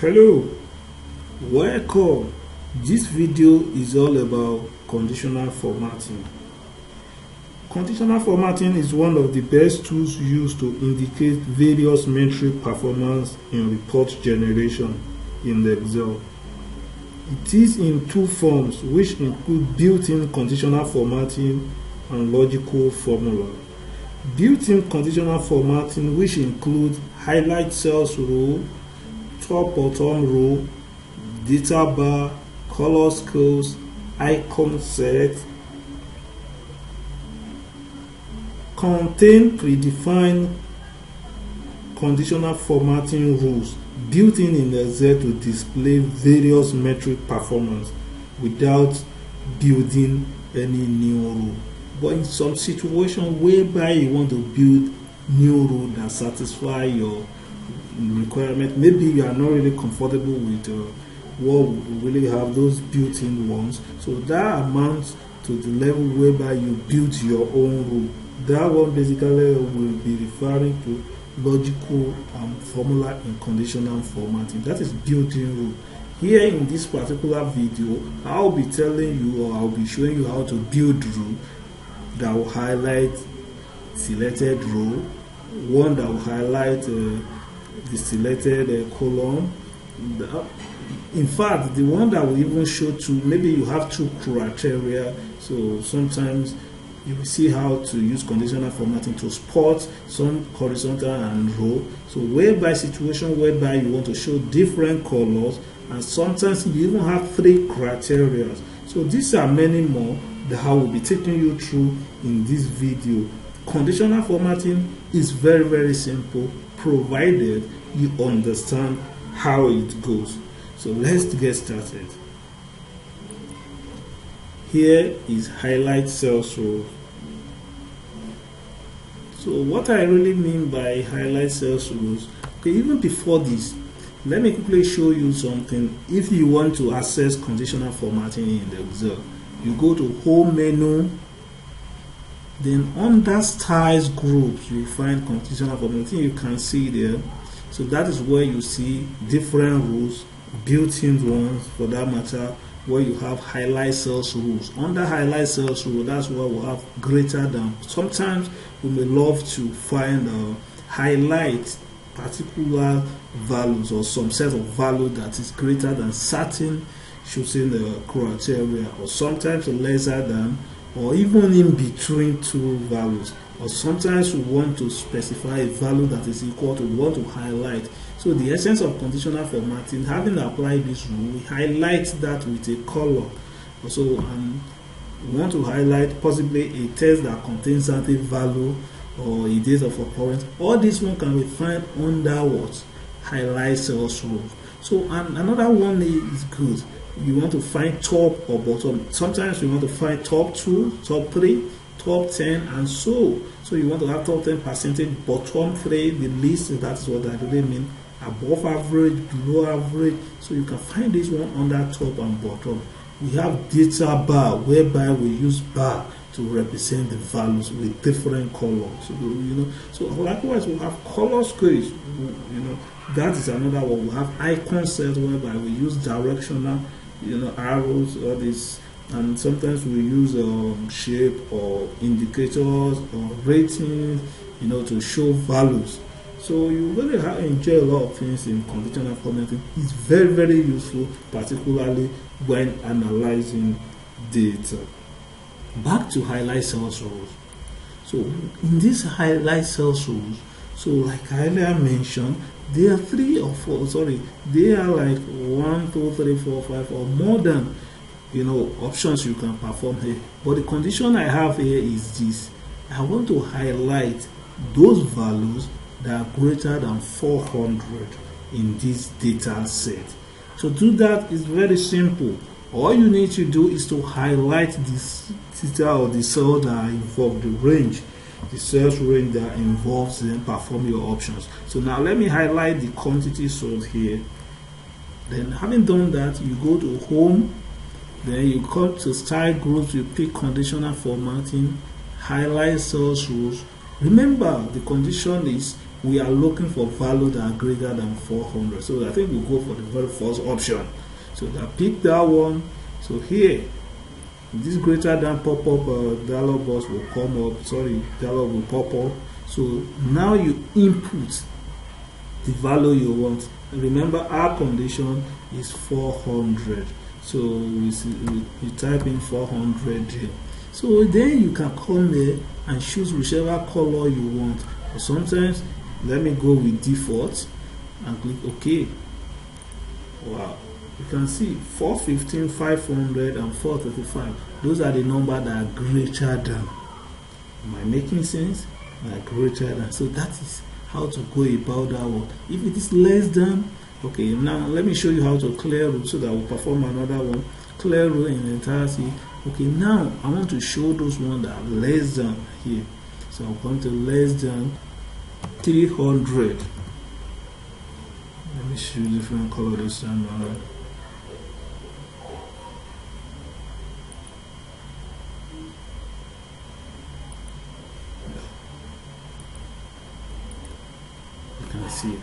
Hello, welcome. This video is all about conditional formatting. Conditional formatting is one of the best tools used to indicate various metric performance in report generation in Excel. It is in two forms, which include built-in conditional formatting and logical formula. Built-in conditional formatting, which include highlight cells row, top bottom row, data bar, color scales, icon set, contain predefined conditional formatting rules built in Excel to display various metric performance without building any new rule. But in some situation whereby you want to build new rule that satisfy your requirement, maybe you are not really comfortable with what we really have those built-in ones, so that amounts to the level whereby you build your own rule. That one basically will be referring to logical formula in conditional formatting. That is built-in rule. Here in this particular video, I'll be telling you, or I'll be showing you how to build rule that will highlight selected row, one that will highlight the selected column. In fact, the one that will even show to, maybe you have two criteria, so sometimes you will see how to use conditional formatting to spot some horizontal and row. So whereby situation whereby you want to show different colors, and sometimes you even have three criteria. So these are many more that I will be taking you through in this video. Conditional formatting is very, very simple, provided you understand how it goes. So let's get started. Here is highlight cells row. So what I really mean by highlight cells rows, okay, even before this, let me quickly show you something. If you want to access conditional formatting in the Excel, you go to Home menu, then under Styles groups you find conditional formatting. You can see there. So that is where you see different rules, built-in ones for that matter, where you have highlight cells rules. Under highlight cells rule, that's where we have greater than. Sometimes we may love to find highlight particular values or some set of value that is greater than certain choosing criteria, or sometimes lesser than, or even in between two values, or sometimes we want to specify a value that is equal to, we want to highlight. So the essence of conditional formatting, having applied this rule, we highlight that with a color. Also, we want to highlight possibly a text that contains certain value or a date of occurrence. All this one can be found under what? Highlight cells rule. So another one is good. You want to find top or bottom. Sometimes you want to find top 2, top 3, top 10, and so you want to have top 10 percentage, bottom 3, the least. That's what I really mean. Above average, below average. So you can find this one under top and bottom. We have data bar, whereby we use bar to represent the values with different colors. So likewise we have color scales. That is another one. We have icon set, whereby we use directional arrows, all this, and sometimes we use shape or indicators or ratings to show values. So you really enjoy a lot of things in conditional formatting. It's very, very useful, particularly when analyzing data. Back to highlight cells rules. So in this highlight cells rules, so like I earlier mentioned, there are there are like 1, 2, 3, 4, 5, or more than options you can perform here. But the condition I have here is this: I want to highlight those values that are greater than 400 in this data set. To do that is very simple. All you need to do is to highlight this data or the cell that involve the range, the sales range that involves, then perform your options. So now let me highlight the quantity sold here. Then having done that, you go to Home, then you come to Style groups, you pick conditional formatting, highlight sales rules. Remember, the condition is we are looking for values that are greater than 400. So I think we'll go for the very first option. So I pick that one. So here, this greater than pop-up dialog box will come up. Sorry, dialog will pop up. So now you input the value you want. Remember, our condition is 400. So we type in 400 here. So then you can come here and choose whichever color you want. Or sometimes, let me go with default and click OK. Wow. You can see 415, 500, and 435. Those are the numbers that are greater than. Am I making sense? Are greater than. So that is how to go about that one. If it is less than, okay, now let me show you how to clear row so that we'll perform another one. Clear row in the entirety. Okay, now I want to show those ones that are less than here. So I'll come to less than 300. Let me choose different color this time around. See.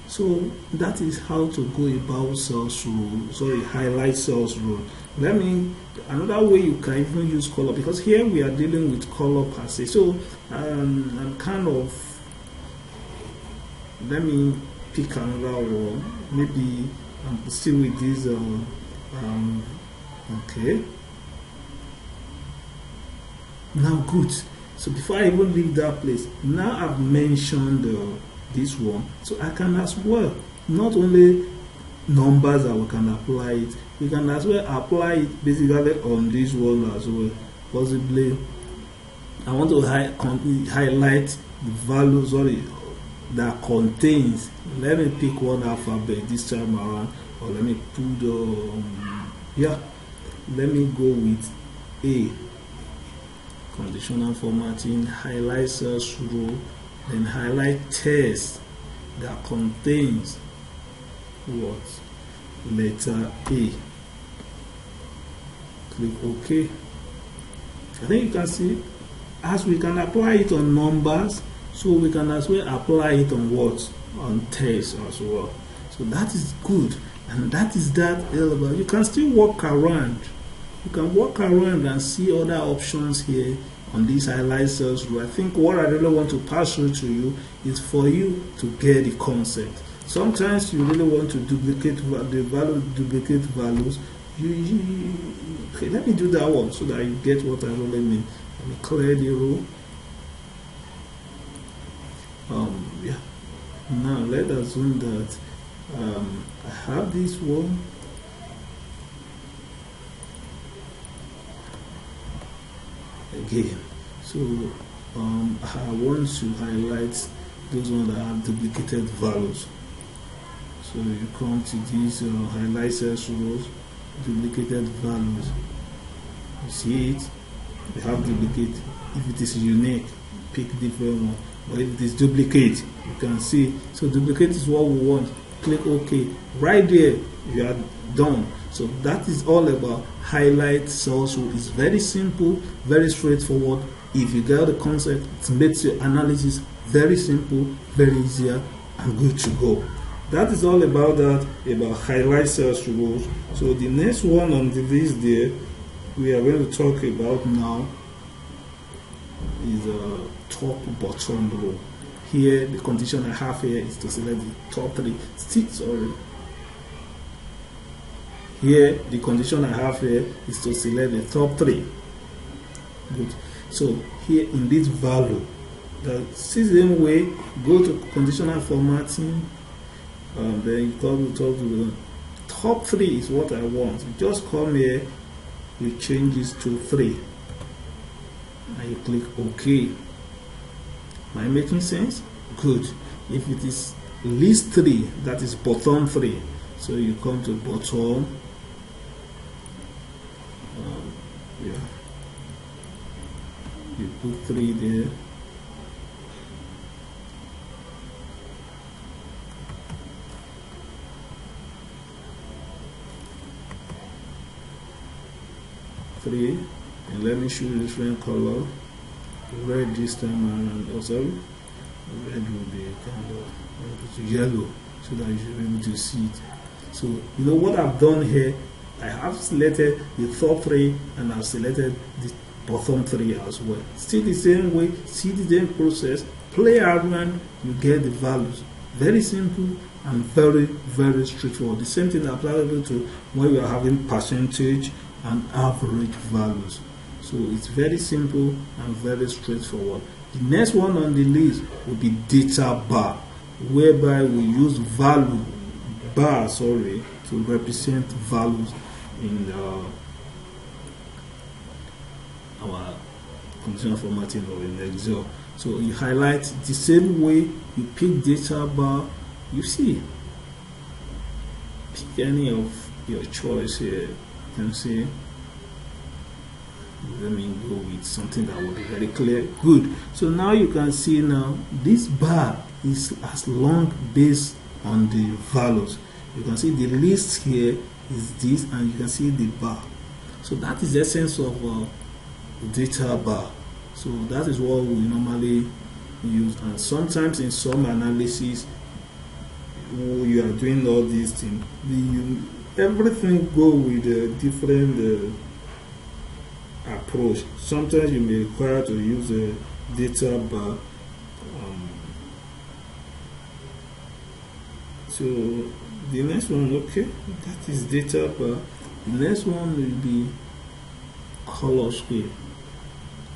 So that is how to go about sales rule. Sorry, highlight sales rule. Another way you can even use color, because here we are dealing with color per se. So I'm kind of, let me pick another one. Maybe I'm still with this. Okay. Now good. So before I even leave that place, now I've mentioned this one, so I can as well not only numbers that we can apply it, we can as well apply it basically on this one as well. Possibly I want to highlight the values that contains. Let me pick one alphabet this time around, or let me put let me go with A. Conditional formatting, highlight sales rule, then highlight text that contains what? Letter A. Click OK. I think you can see, as we can apply it on numbers, so we can as well apply it on what? On text as well. So that is good, and that is that element. You can still walk around. You can walk around and see other options here on this highlight sales rule. I think what I really want to pass through to you is for you to get the concept. Sometimes you really want to duplicate values. Okay, let me do that one so that you get what I really mean. Let me clear the row. Now let's assume that I have this one. Again, so I want to highlight those ones that have duplicated values. So you come to these highlight sales rules, duplicated values. You see it, you have duplicate. If it is unique, pick different one. But if it is duplicate, you can see. So duplicate is what we want. Click OK. Right there, you are done. So that is all about highlight sales rule. It's very simple, very straightforward. If you get the concept, it makes your analysis very simple, very easier, and good to go. That is all about that, about highlight sales rules. So the next one on the list there we are going to talk about now is a top bottom row. Here the condition I have here is to select the top three. Here the condition I have here is to select the top three. Good. So here in this value, the same way, go to conditional formatting, then you come to the top three is what I want. You just come here, you change this to 3, and you click OK. Am I making sense? Good. If it is list 3, that is bottom 3. So you come to bottom. You put 3 there. And let me show you different color. Red this time around. Oh, sorry. red will be kind of yellow so that you should be able to see it. So you know what I've done here, I have selected the top three and I've selected the bottom three as well. Still the same way, see the same process, play around, you get the values. Very simple and very straightforward. The same thing applicable to when we are having percentage and average values. So it's very simple and very straightforward. The next one on the list will be data bar, whereby we use value bar to represent values in our conditional formatting or in Excel. So you highlight the same way, you pick data bar, you see, pick any of your choice here. You can see, let me go with something that will be very clear. Good. So now you can see now this bar is as long based on the values. You can see the list here is this, and you can see the bar. So that is the essence of data bar. So that is what we normally use, and sometimes in some analysis you are doing all these things, everything go with a different approach. Sometimes you may require to use a data bar. So the next one, okay, that is data bar. The next one will be color scale.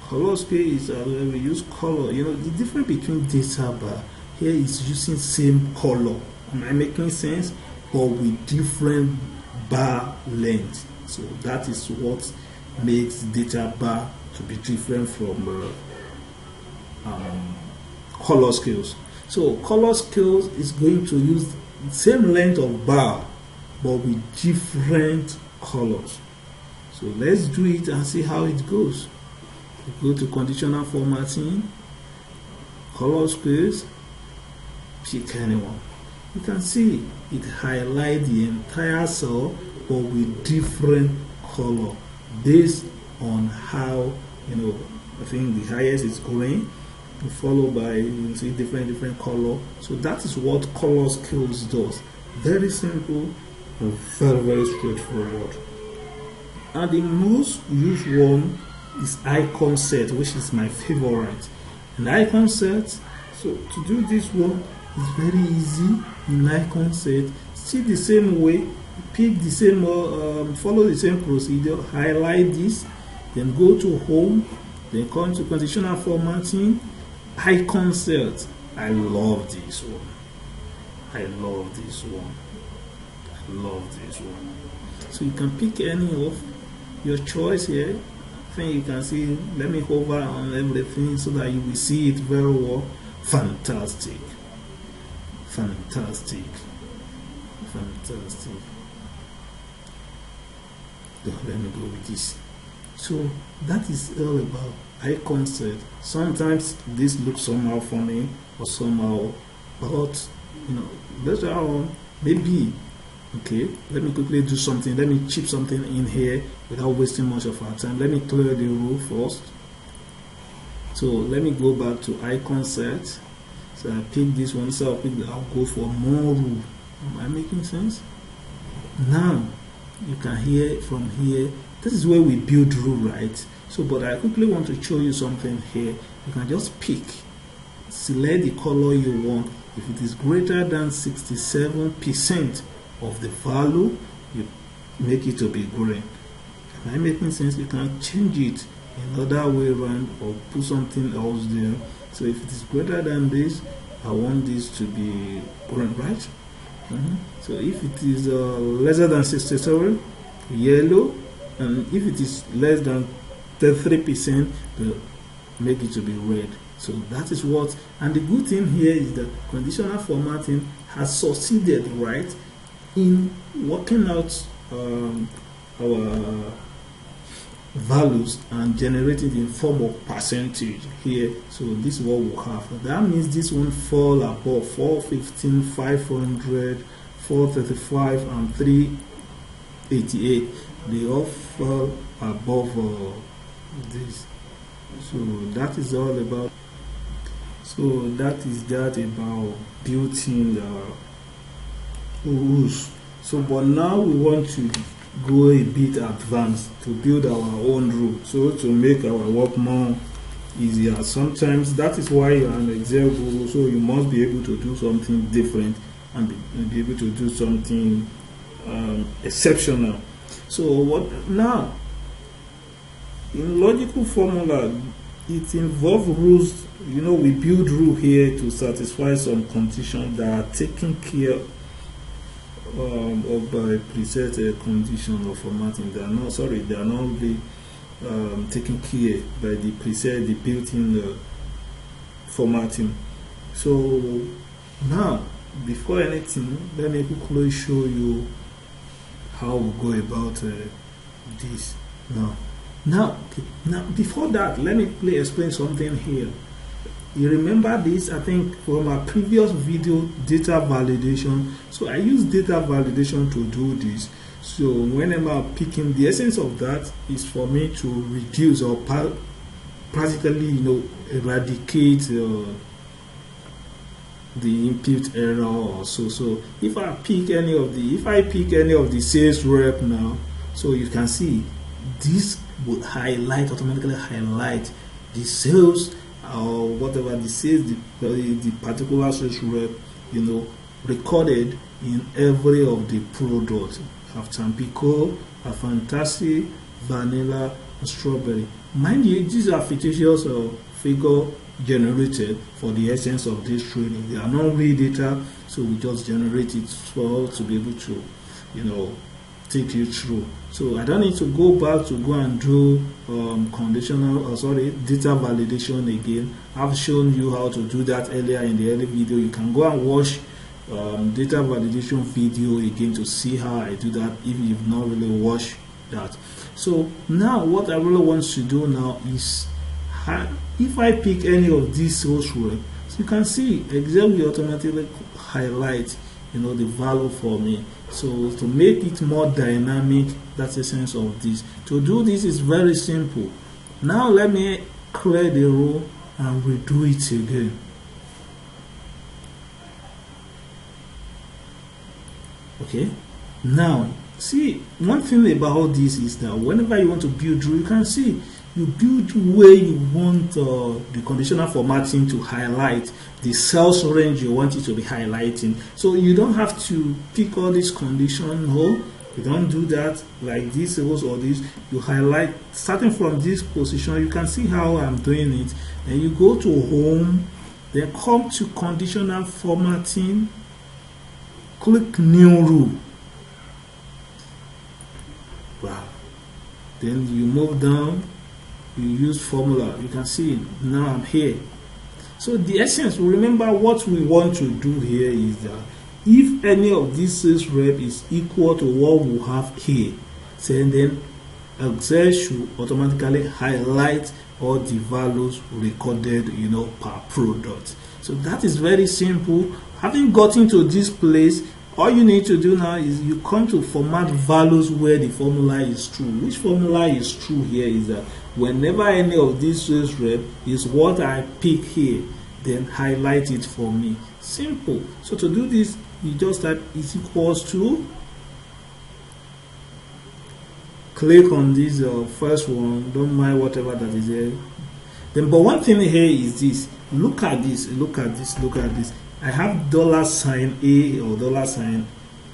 Color scale is where we use color. You know, the difference between data bar here is using same color. Am I making sense? But with different bar length. So that is what makes data bar to be different from color scales. So color scales is going to use the same length of bar but with different colors. So let's do it and see how it goes. We go to conditional formatting, color scales, pick anyone. You can see it highlights the entire cell but with different color based on how, you know, I think the highest is green, followed by, you see, different color. So that is what color scales does. Very simple and very straightforward. And the most used one is icon set, which is my favorite. And icon set, so to do this one is very easy. In icon set, see the same way, pick the same, follow the same procedure, highlight this, then go to home, then come to conditional formatting, icon set. I love this one. I love this one. I love this one. So you can pick any of your choice here. I think you can see, let me hover on everything so that you will see it very well. Fantastic. Fantastic. Fantastic. Let me go with this. So that is all about icon set. Sometimes this looks somehow funny or somehow, but you know, later on, maybe, okay, let me quickly do something. Let me chip something in here without wasting much of our time. Let me clear the row first. So let me go back to icon set. So I pick this one, so I'll go for more row. Am I making sense? Now you can hear from here. This is where we build row, right? So, but I quickly want to show you something here. You can just pick, select the color you want. If it is greater than 67% of the value, you make it to be green. Am I making sense? You can change it another way around or put something else there. So if it is greater than this, I want this to be green, right? So if it is lesser than 67, yellow, and if it is less than 33%, make it to be red. So that is what, and the good thing here is that conditional formatting has succeeded, right, in working out our values and generating in form of percentage here. So this is what we have. That means this one fall above 415, 500, 435, and 388. They all fall above this. So that is all about. So So that is that about built-in rules. So but now we want to go a bit advanced to build our own rule, so to make our work more easier. Sometimes that is why you're an Excel guru, so you must be able to do something different and be able to do something exceptional. So what now? In logical formula, it involves rules. You know, we build rule here to satisfy some conditions that are taken care of by preset condition of formatting. They are not really taken care by the preset, the built-in formatting. So now, before anything, let me quickly show you how we go about this. Now, before that, let me quickly explain something here. You remember this, I think, from our previous video, data validation. So I use data validation to do this. So whenever I'm picking, the essence of that is for me to reduce or practically, eradicate the input error or so. So if I pick any of the sales rep now, so you can see this would automatically highlight the sales or whatever the sales, the particular sales rep, recorded in every of the products. Have Tampico, a Fantasy, Vanilla, Strawberry. Mind you, these are fictitious figure generated for the essence of this training. They are not real data, so we just generate it for us to be able to, take you through. So I don't need to go back to go and do data validation again. I've shown you how to do that earlier in the early video. You can go and watch data validation video again to see how I do that if you've not really watched that. So now what I really want to do now is, if I pick any of these source rep, so you can see Excel will automatically highlight the value for me. So to make it more dynamic, that's the sense of this. To do this is very simple. Now let me clear the row and redo it again. Okay, now see, one thing about this is that whenever you want to build rule, you can see you build where you want the conditional formatting to highlight, the cells range you want it to be highlighting. So you don't have to pick all these conditions. No, you don't do that like this or this. You highlight starting from this position. You can see how I'm doing it. And you go to home, then come to conditional formatting, click new rule. Wow. Then you move down, you use formula. You can see now I'm here. So the essence, remember what we want to do here is that if any of these sales rep is equal to what we have here, then Excel should automatically highlight all the values recorded, per product. So that is very simple. Having gotten to this place, all you need to do now is you come to format values where the formula is true. Which formula is true here is that whenever any of these sales rep is what I pick here, then highlight it for me. Simple. So to do this, you just type is equals to, click on this first one, don't mind whatever that is there. Then, but one thing here is this. Look at this. I have $A or $8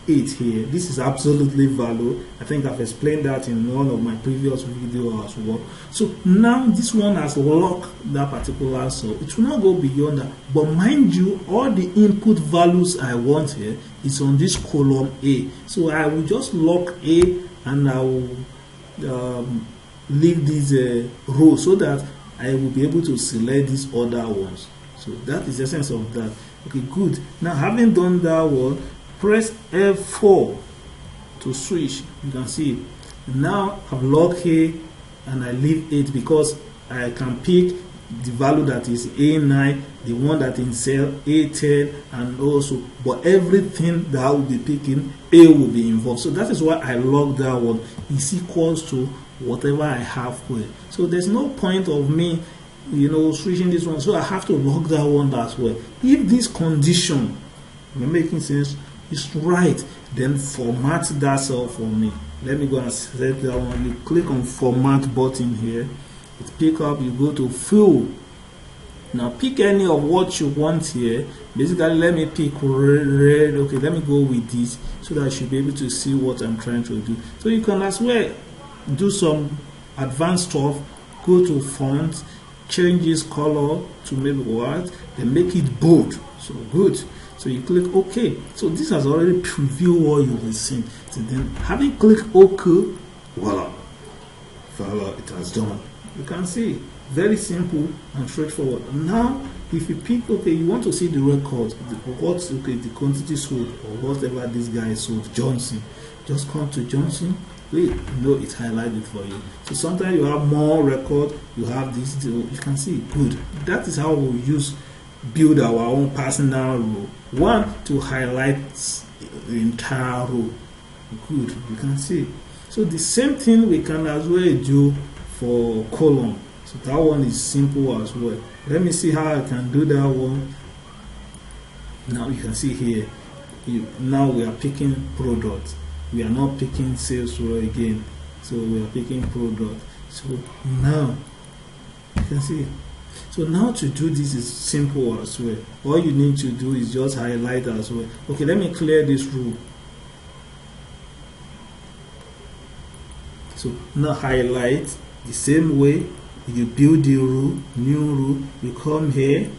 here. This is absolutely value. I think I've explained that in one of my previous videos as well. So now this one has locked that particular, so it will not go beyond that. But mind you, all the input values I want here is on this column A. So I will just lock A and I will leave this row so that I will be able to select these other ones. So that is the essence of that. Okay, good. Now having done that one, press F4 to switch. You can see now I've locked here and I leave it because I can pick the value that is A9, the one that in cell A10, and also, but everything that I will be picking, A will be involved. So that is why I lock that one is equals to whatever I have here. So there's no point of me switching this one, so I have to lock that one as well. If this condition, am making sense, is right, then format that cell for me. Let me go and select that one. You click on format button here, it pick up, you go to fill. Now pick any of what you want here. Basically, let me pick red. Okay, let me go with this so that I should be able to see what I'm trying to do. So you can as well do some advanced stuff. Go to font, change this color to maybe white, then make it bold. So good. So you click OK. So this has already previewed what you will see. So then having clicked OK, voila, it has done. You can see, very simple and straightforward. Now, if you pick, okay, you want to see the record, the quantity sold or whatever this guy sold, Johnson. Just come to Johnson. Wait, it's highlighted for you. So sometimes you have more record, you have this, you can see, good. That is how we build our own personal row. One, to highlight the entire row. Good, you can see. So the same thing we can as well do for column. So that one is simple as well. Let me see how I can do that one. Now you can see here, now we are picking product. We are not picking sales row again. So we are picking product. So now you can see. So now to do this is simple as well. All you need to do is just highlight as well. Okay, let me clear this row. So now highlight the same way you build the row, new row, you come here,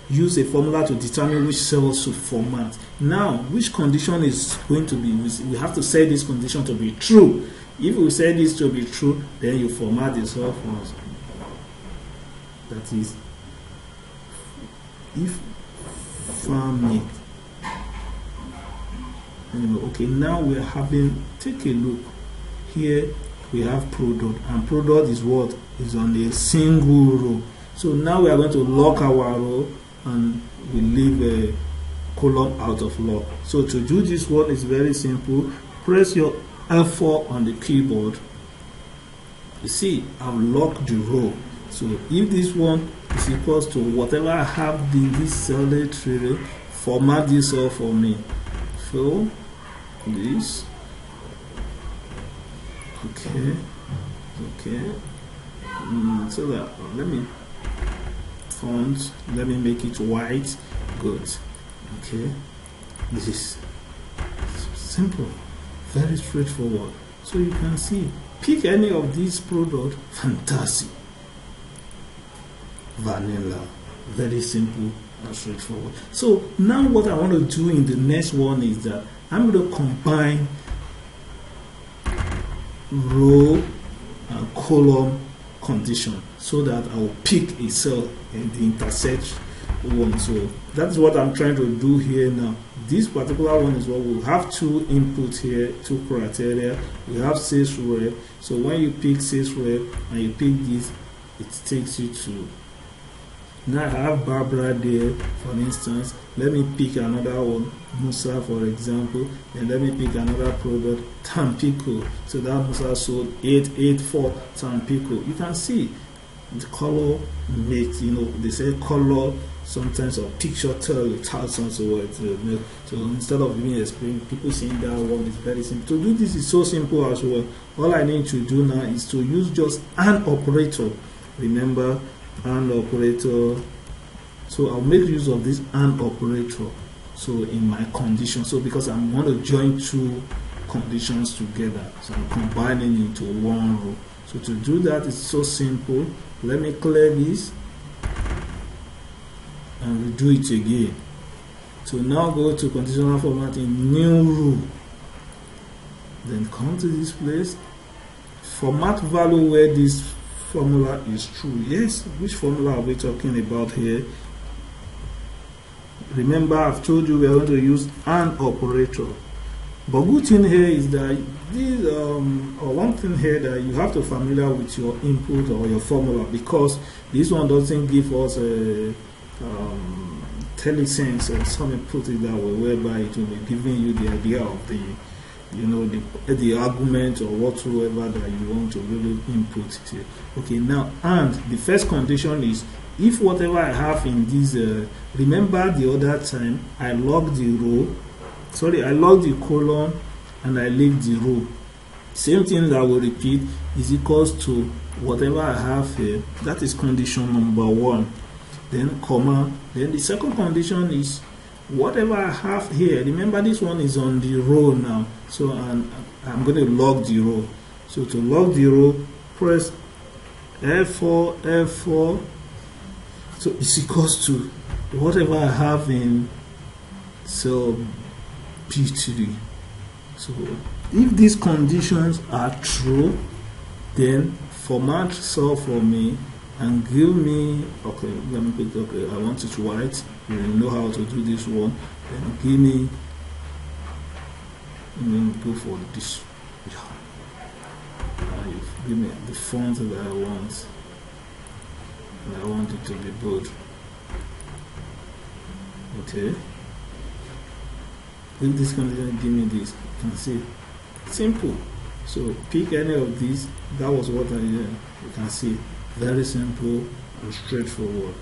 use a formula to determine which cells to format. Now, which condition is going to be, we have to set this condition to be true. If we set this to be true, then you format the cell first. That is, if format. Okay, now we are having, take a look. Here we have product, and product is what? Is on a single row. So now we are going to lock our row and we leave a column out of lock. So to do this one is very simple. Press your F4 on the keyboard. You see, I've locked the row. So if this one is equals to whatever I have in this cell tree, format this all for me. So this. Okay. So that let me font, let me make it white. Good. Okay, this is simple, very straightforward. So you can see, pick any of these products. Fantastic. Vanilla, very simple and straightforward. So now what I want to do in the next one is that I'm going to combine row and column condition so that I will pick a cell in the intersect one. So that's what I'm trying to do here now. This particular one is what we'll have two inputs here, two criteria. We have sales rep. So when you pick sales rep and you pick this, it takes you to, now I have Barbara there, for instance. Let me pick another one, Musa for example, and let me pick another product, Tampico. So that Musa sold 884 Tampico. You can see the color makes, they say color sometimes a picture tell you thousands of words. So instead of being explained, people saying that word is very simple. To do this is so simple as well. All I need to do now is to use just an operator. Remember, and operator. So I'll make use of this and operator. So in my condition, so because I'm going to join two conditions together, so I'm combining into one row. So to do that, it's so simple. Let me clear this and we'll do it again. So now go to conditional formatting, new row. Then come to this place, format value where this formula is true. Yes, which formula are we talking about here? Remember, I've told you we are going to use an operator. But good thing here is that this, one thing here that you have to familiar with your input or your formula, because this one doesn't give us a telesense or something, put it that way, whereby it will be giving you the idea of the the argument or whatsoever that you want to really input here. Okay, now, and the first condition is if whatever I have in this, remember the other time I log the row, I log the column and I leave the row. Same thing that will repeat is equals to whatever I have here. That is condition number 1. Then comma. Then the second condition is whatever I have here. Remember this one is on the row now. So I'm going to log the row. So to log the row, press F4, F4. So it's equals to whatever I have in cell P3. So if these conditions are true, then format cell for me and give me, okay, let me pick, okay, I want it white. You know how to do this one. Then give me, go for this. Give me the font that I want. And I want it to be bold. Okay. If this condition give me this, you can see. Simple. So pick any of these. That was what you can see. Very simple and straightforward.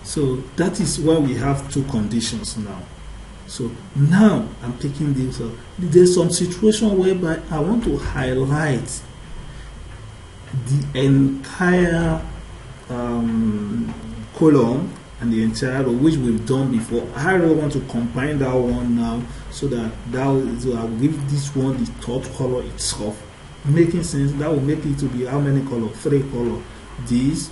So that is why we have two conditions now. So now I'm picking this up. There's some situation whereby I want to highlight the entire column and the entire row, which we've done before. I really want to combine that one now, so that so I'll give this one the third color itself. Making sense? That will make it to be how many colors? 3 colors. This,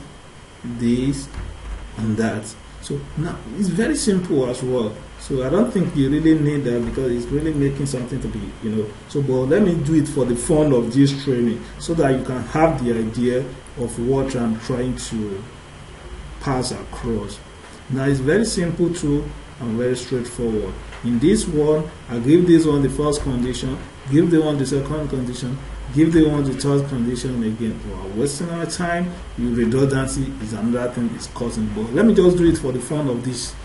and that. So now it's very simple as well. So I don't think you really need that, because it's really making something to be, So, but let me do it for the fun of this training, so that you can have the idea of what I'm trying to pass across. Now it's very simple too and very straightforward. In this one, I give this one the first condition, give the one the second condition, give the one the third condition again. We're wasting our time. Redundancy is another thing it's causing. But let me just do it for the fun of this,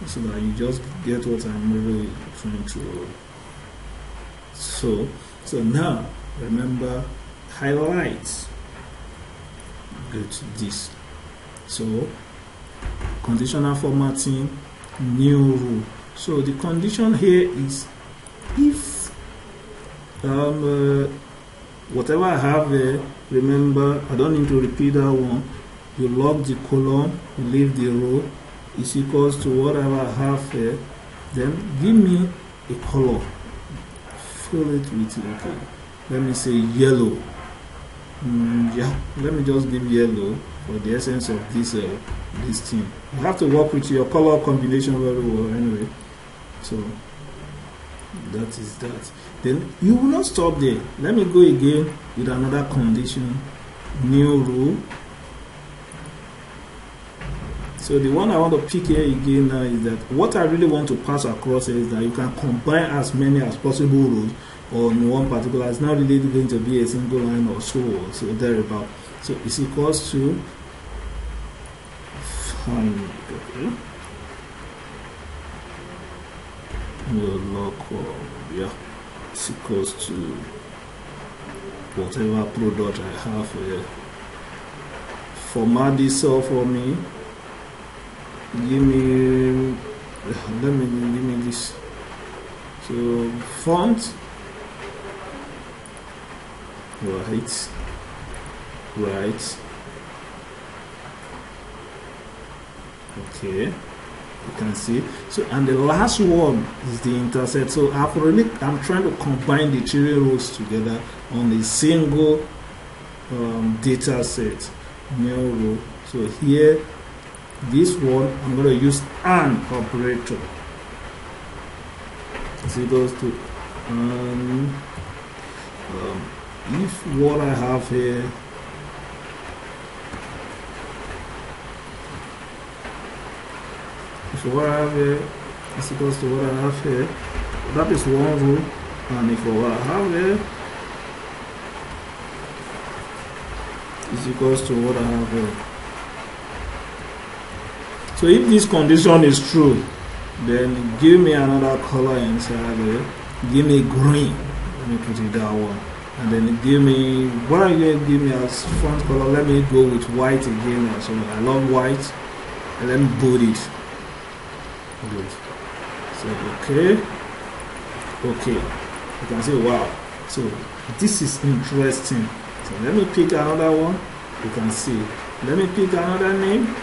so that you just get what I'm really trying to. So now remember, highlights. Go to this. So conditional formatting, new rule. So the condition here is if whatever I have here, remember I don't need to repeat that one. You log the column, you leave the row, is equals to whatever I have here. Then give me a color, fill it with it. Okay, let me say yellow. Yeah, let me just give yellow for the essence of this thing. You have to work with your color combination very well anyway. So that is that. Then you will not stop there. Let me go again with another condition, new rule. So the one I want to pick here again now is that what I really want to pass across is that you can combine as many as possible rules on one particular. It's not really going to be a single line or so thereabout. So it's equals to it's equals to whatever product I have here. Format this cell for me. Give me this. So font, right. Okay, you can see. So, and the last one is the intercept. So I'm trying to combine the 3 rows together on a single data set, new row. So here, this one I'm going to use an operator. So it goes to if what I have here what I have here is equals to what I have here, that is one row, and if what I have here is equals to what I have here. So if this condition is true, then give me another color inside here. give me green. Let me put it that one. And then give me, what are you going to give me as font color? Let me go with white again. So I love white. And let me bold it. Good. So okay. You can see, wow. So this is interesting. So let me pick another one. You can see. Let me pick another name.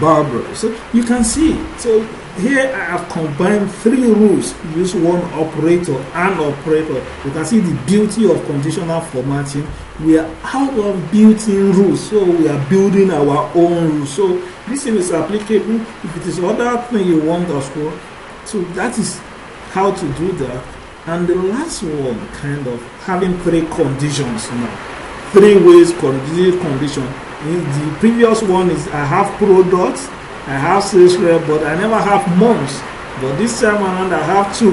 Barbara. So you can see. So here I have combined 3 rules. Use one operator and operator. You can see the beauty of conditional formatting. We are out of built-in rules, so we are building our own rules. So this thing is applicable if it is other thing you want as well. So that is how to do that. And the last one, kind of having 3 conditions now. 3 ways condition. The previous one is I have products, I have sales rep, but I never have months. But this time around I have 3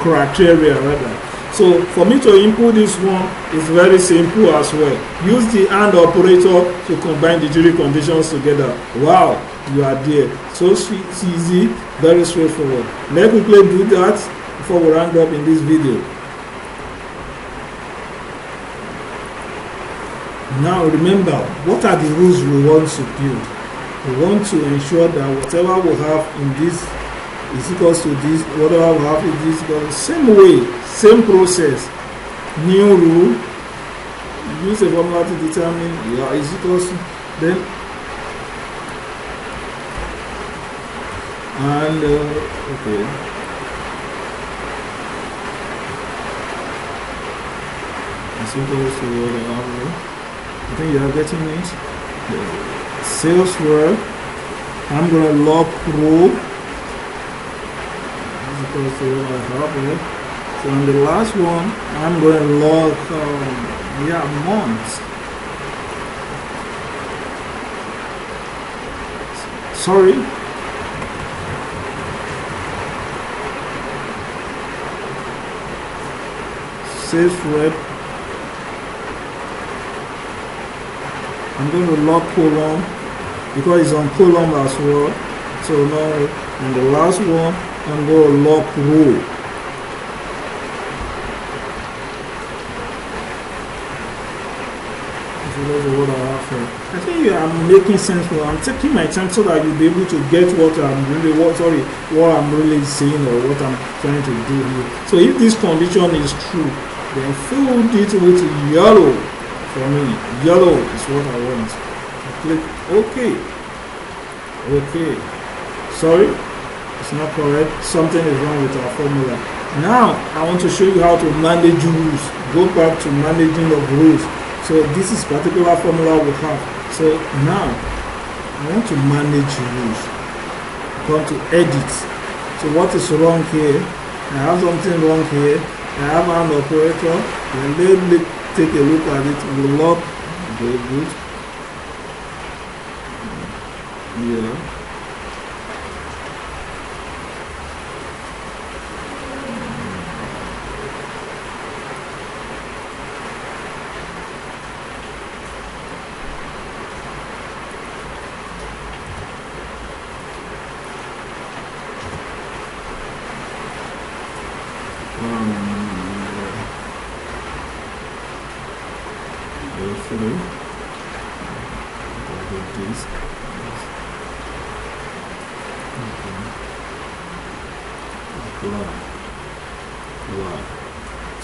criteria rather. So for me to input this one is very simple as well. Use the AND operator to combine the 3 conditions together. Wow, you are there. So easy, very straightforward. Let's quickly do that before we round up in this video. Now remember, what are the rules we want to build? We want to ensure that whatever we have in this is equals to this, whatever we have in this, the same way, same process. New rule, use a formula to determine is equals to, then, and okay. Is equals to what I have here. I think you are getting it. Sales rep. I'm gonna log row. Equals to what I have here. So on the last one, I'm gonna log months. Sorry. Sales rep. I'm going to log column because it's on column as well. So now in the last one, I'm going to log row. So that's what I have here. I think I'm making sense. I'm taking my time so that you'll be able to get what I'm really saying or what I'm trying to do here. So if this condition is true, then fill it with yellow. For me, yellow is what I want. I click OK. OK. Sorry, it's not correct. Something is wrong with our formula. Now, I want to show you how to manage rules. Go back to managing of rules. So this is particular formula we have. So now, I want to manage rules. Come to edit. So what is wrong here? I have something wrong here. I have an operator. And let take a look at it. Will log very good. Yeah.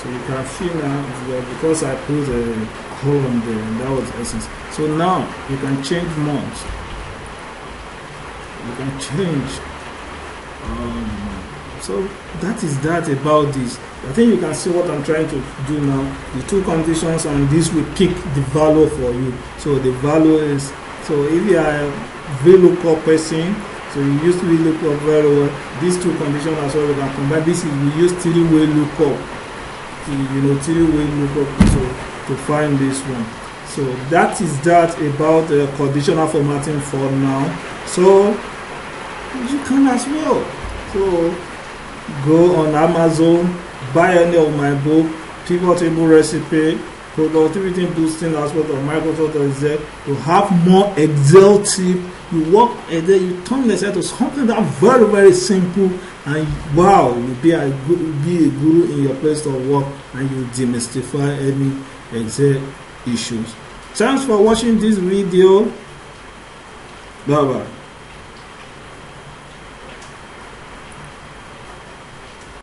So you can see now because I put a column there, and that was the essence. So now you can change months. You can change. So that is that about this. I think you can see what I'm trying to do now. The 2 conditions, and this will pick the value for you. So the value is, so if you are a VLOOKUP person, so you use VLOOKUP very well. These 2 conditions as well, we can combine. This is, we use 3-way lookup. 3-way lookup to find this one. So that is that about conditional formatting for now. So you can as well. So go on Amazon, buy any of my book, Pivot Table Recipe, Productivity Boosting Aspect of Microsoft Excel, to have more Excel tip. You work a day, you turn Excel to something that very, very simple and wow, you'll be a guru in your place of work, and you demystify any Excel issues. Thanks for watching this video. Bye bye.